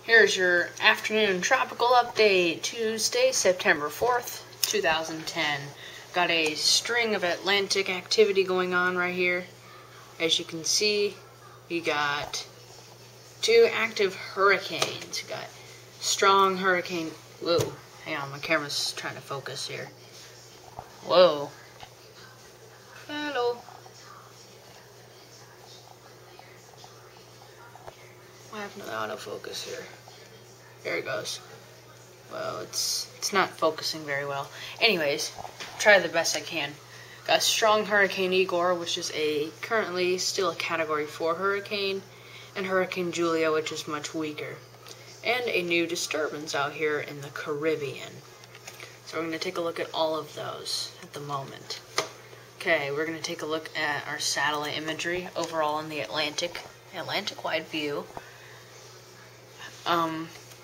Here's your afternoon tropical update, Tuesday, September 4th, 2010. Got a string of Atlantic activity going on right here. As you can see, we got two active hurricanes. We got strong hurricane. Whoa, hang on, my camera's trying to focus here. Whoa. Hello. What happened to the autofocus here? There it goes. Well, it's not focusing very well. Anyways, try the best I can. Got strong Hurricane Igor, which is currently still a Category 4 hurricane, and Hurricane Julia, which is much weaker. And a new disturbance out here in the Caribbean. So we're going to take a look at all of those at the moment. Okay, we're going to take a look at our satellite imagery overall in the Atlantic-wide view.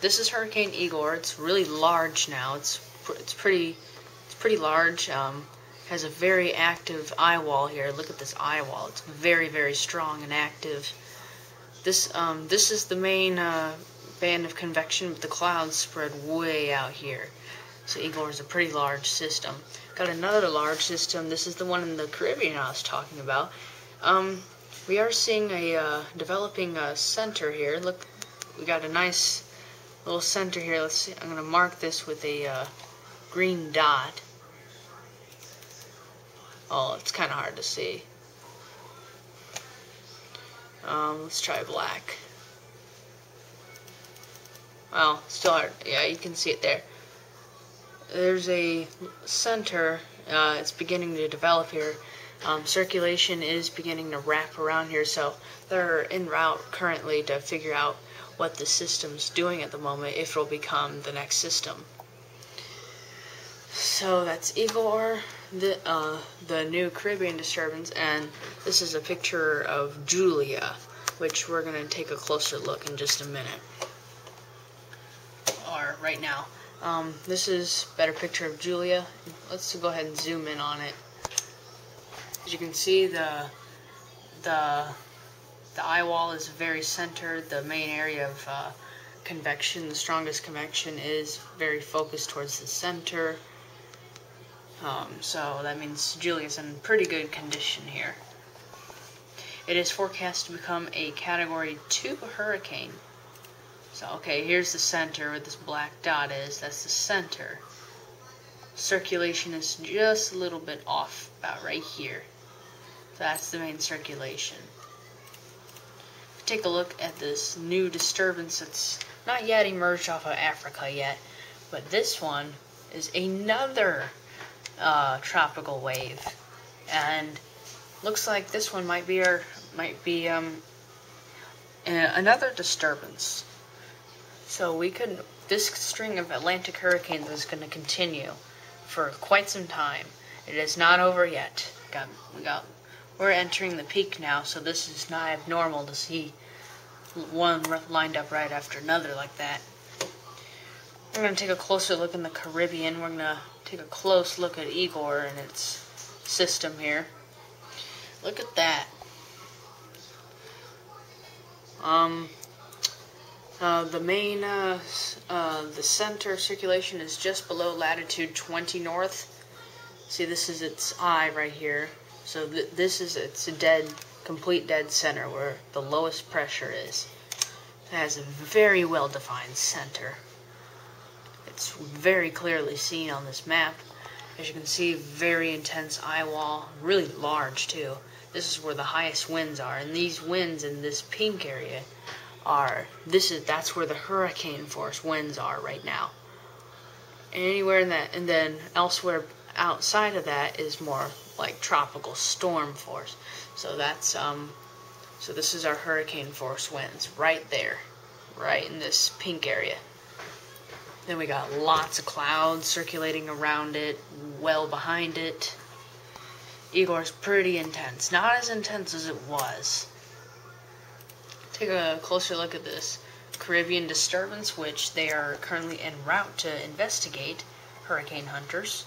This is Hurricane Igor. It's really large now. It's pretty large. Has a very active eye wall here. Look at this eye wall. It's very, very strong and active. This is the main band of convection, but the clouds spread way out here. So Igor is a pretty large system. Got another large system. This is the one in the Caribbean I was talking about. We are seeing a developing center here. Look, we got a nice little center here. Let's see. I'm going to mark this with a green dot. Oh, it's kind of hard to see. Let's try black. Well, still hard. Yeah, you can see it there. There's a center. It's beginning to develop here. Circulation is beginning to wrap around here, so they're en route currently to figure out what the system's doing at the moment, if it'll become the next system. So that's Igor, the new Caribbean disturbance, and this is a picture of Julia, which we're going to take a closer look in just a minute. Or right now. This is a better picture of Julia. Let's go ahead and zoom in on it. As you can see, the eye wall is very centered. The main area of convection, the strongest convection, is very focused towards the center. So that means Julia's in pretty good condition here. It is forecast to become a Category 2 hurricane. So, okay, here's the center where this black dot is. That's the center. Circulation is just a little bit off, about right here. So that's the main circulation. Take a look at this new disturbance that's not yet emerged off of Africa yet, but this one is another tropical wave, and looks like this one might be another disturbance. So this string of Atlantic hurricanes is going to continue for quite some time. It is not over yet. We're entering the peak now, so this is not abnormal to see one lined up right after another like that. We're going to take a closer look in the Caribbean. We're going to take a close look at Igor and its system here. Look at that. The main, the center circulation is just below latitude 20 north. See, this is its eye right here. So this is its complete dead center where the lowest pressure is. It has a very well-defined center. It's very clearly seen on this map. As you can see, very intense eye wall, really large too. This is where the highest winds are, and these winds in this pink area that's where the hurricane force winds are right now. Anywhere in that, and then elsewhere outside of that is more like tropical storm force. So that's so this is our hurricane force winds right there, right in this pink area. Then we got lots of clouds circulating around it, well behind it. Igor's pretty intense, not as intense as it was. Take a closer look at this Caribbean disturbance, which they are currently en route to investigate, hurricane hunters.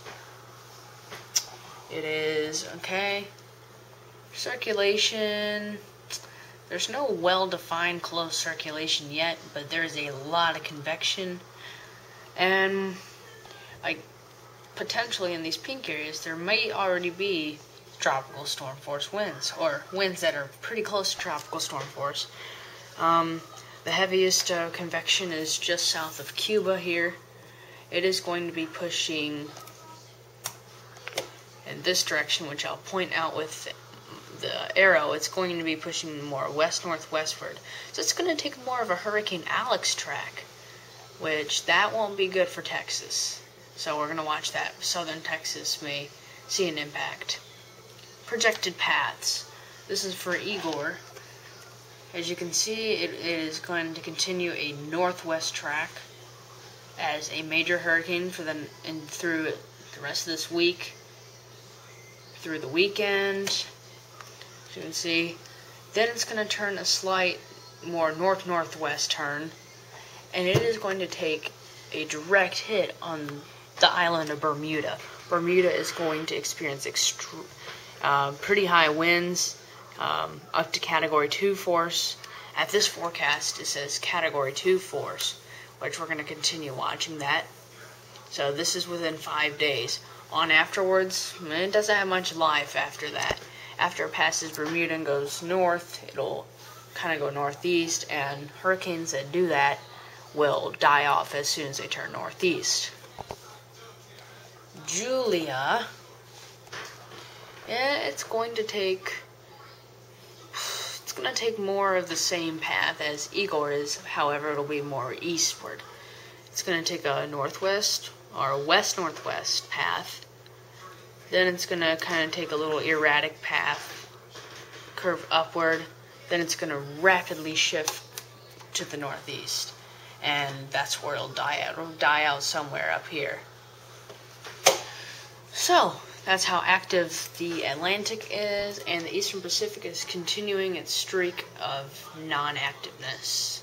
It is, okay, circulation, There's no well-defined closed circulation yet, but there's a lot of convection, and like potentially in these pink areas there may already be tropical storm force winds, or winds that are pretty close to tropical storm force. The heaviest convection is just south of Cuba here. It is going to be pushing in this direction, which I'll point out with the arrow. It's going to be pushing more west-northwestward. So it's going to take more of a Hurricane Alex track, which that won't be good for Texas. So we're going to watch that. Southern Texas may see an impact. Projected paths. This is for Igor. As you can see, it is going to continue a northwest track as a major hurricane for through the rest of this week, through the weekend. As you can see, then it's going to turn a slight more north-northwest turn, and it is going to take a direct hit on the island of Bermuda. Bermuda is going to experience pretty high winds, up to Category 2 force. At this forecast, it says Category 2 force, which we're going to continue watching that. So this is within 5 days. On afterwards, it doesn't have much life after that. After it passes Bermuda and goes north, it'll kind of go northeast, and hurricanes that do that will die off as soon as they turn northeast. Julia, it's going to take more of the same path as Igor is. However, it'll be more eastward. It's going to take a northwest or west-northwest path. Then it's going to kind of take a little erratic path, curve upward. Then it's going to rapidly shift to the northeast, and that's where it'll die out. It'll die out somewhere up here. So that's how active the Atlantic is, and the Eastern Pacific is continuing its streak of non-activeness.